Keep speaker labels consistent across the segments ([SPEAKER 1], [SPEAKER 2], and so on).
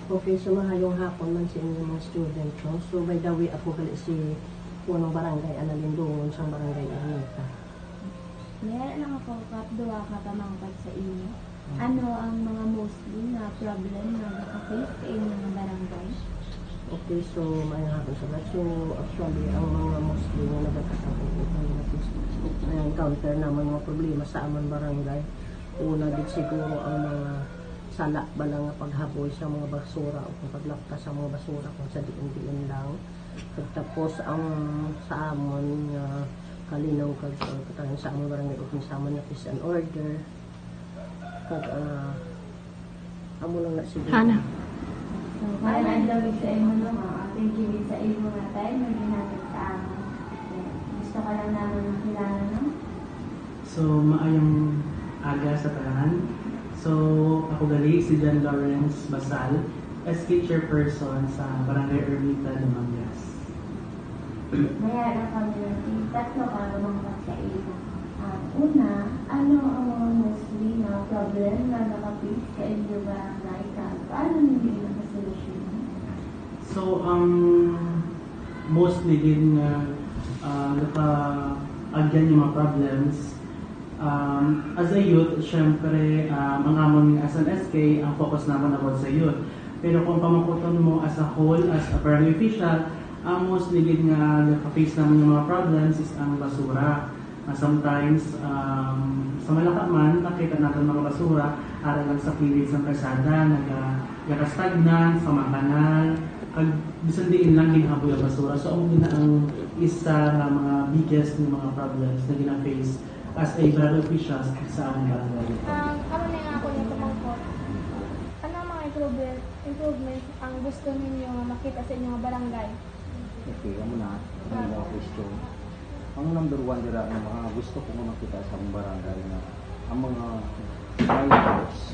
[SPEAKER 1] Okay, so mahayong hapon man sa inyong mga student. No? So by the way, ako gali si punong barangay Analindungon sa barangay Ermita.
[SPEAKER 2] Meron lang ako kapduwa ka pamangkad sa inyo. Ano ang mga mostly na problem na naka-face sa inyong mga barangay?
[SPEAKER 1] Okay, so mahayong hapon sa lahat. So actually, ang mga mostly na nag-encounter naman mga problema sa amang barangay. Una din siguro ang mga sala ba lang nga paghaboy sa mga basura o kung paglapta sa mga basura kung sa diin-diin lang. Tapos ang sa amon nga kalinaw kag katang sa amon barangay o kung sa amon na peace and order kag amo lang na siguro.
[SPEAKER 2] Hana. So, kaya nandawig sa imo no, thank you sa imo nga tayo na ginatag sa amon. Gusto ka lang naman makilala no?
[SPEAKER 3] So, maayong aga sa tanan. So, ako gali si John Lawrence Basal, SK Chairperson sa Barangay Ermita, Dumangas.
[SPEAKER 2] Maya na kami tatlo ka lumangkad sa iyo. Una, ano ang mga mostly na problem na naka-face sa inyo barangay ka? Paano hindi nakasolusyon?
[SPEAKER 3] So, mostly din naka-agyan yung mga problems. As a youth, syempre, ang amon as an SK, ang focus naman about sa youth. Pero kung pamakuton mo as a whole, as a barangay official, ang mostly din nga naka-face naman yung mga problems is ang basura. Sometimes, sa Malakaman, nakita natin mga basura, aral lang sa pilit sa kalsada, nagkastagnan, sa mga kanal, kag bisan diin lang ginahaboy ang basura. So, ang ang isa ng mga biggest ng mga problems na gina-face as a barangay official sa aming barangay.
[SPEAKER 4] Ano na nga ako nito mangkot? Ano ang mga improvement ang gusto ninyo makita sa inyong barangay?
[SPEAKER 5] Okay, amo na. Ang mga question. Ang number one dira ng mga gusto ko makita sa among barangay na ang mga minors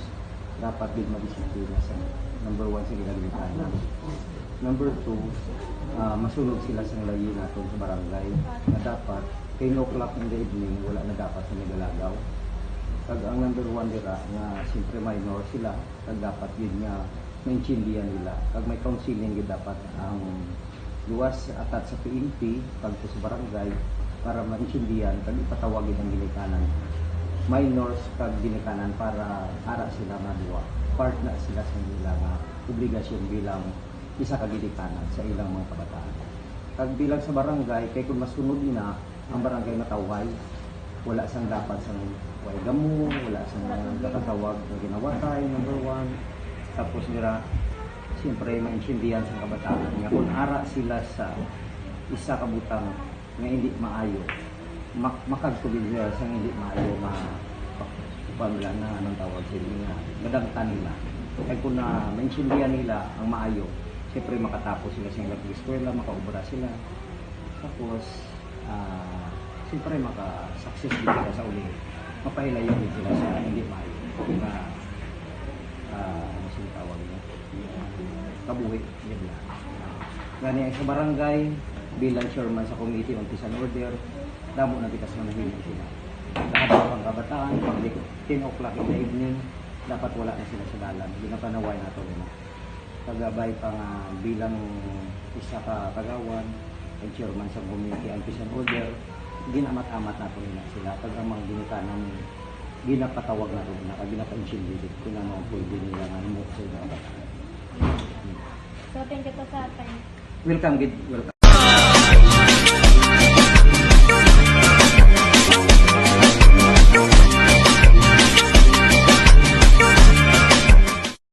[SPEAKER 5] dapat din madisiplina sa number one sa ginagalitan. Number two, masunod sila sa layi natin sa barangay na dapat 10 o'clock in the evening, wala na dapat sa nagalagaw. Kag ang number one dira nga siyempre minor sila, kag dapat yun nga maintindihan nila. Kag may counseling yun dapat ang luwas atat sa PNP pag sa barangay para maintindihan kag ipatawagin ang ginikanan. Minors kag ginikanan para ara sila maduwa. Part na sila sa ilang obligasyon bilang isa ka ginikanan sa ilang mga kabataan. Kag bilang sa barangay, kay kung masunod na ang barangay mataway, wala sang dapat sa way gamo, wala sang kakatawag na ginawatay, number one. Tapos nila, siyempre, maintindihan sa kabataan nga kung ara sila sa isa kabutang nga hindi maayo, makagtubig nila sa hindi maayo, pamila na anong tawag sila nga, madagtan nila. Kaya kung maintindihan nila ang maayo, siyempre makatapos sila sa ilang eskwela, makaubra sila. Tapos, siyempre maka-success din sila sa uli. Mapahilayo din sila sa hindi maayo. Na, ano sila tawag niya? Kabuhi. Yun na. Ganyan sa barangay, bilang chairman sa committee on peace and order, damo na kita sa manahimik sila. Lahat ng pang kabataan, pag 10 o'clock in the evening, dapat wala na sila sa dalan. Ginapanaway na ito. Kagabay pa nga bilang isa ka kagawan, ang chairman sa committee on peace and order, ginamat-amat na ito nila sila. Pag ang mga ginikanan, ginapatawag na ito na, ginapainsindilit kung ano pwede nila nga mo sa mga kabataan.
[SPEAKER 4] So, thank you to sa time.
[SPEAKER 5] Welcome, Gid. Welcome.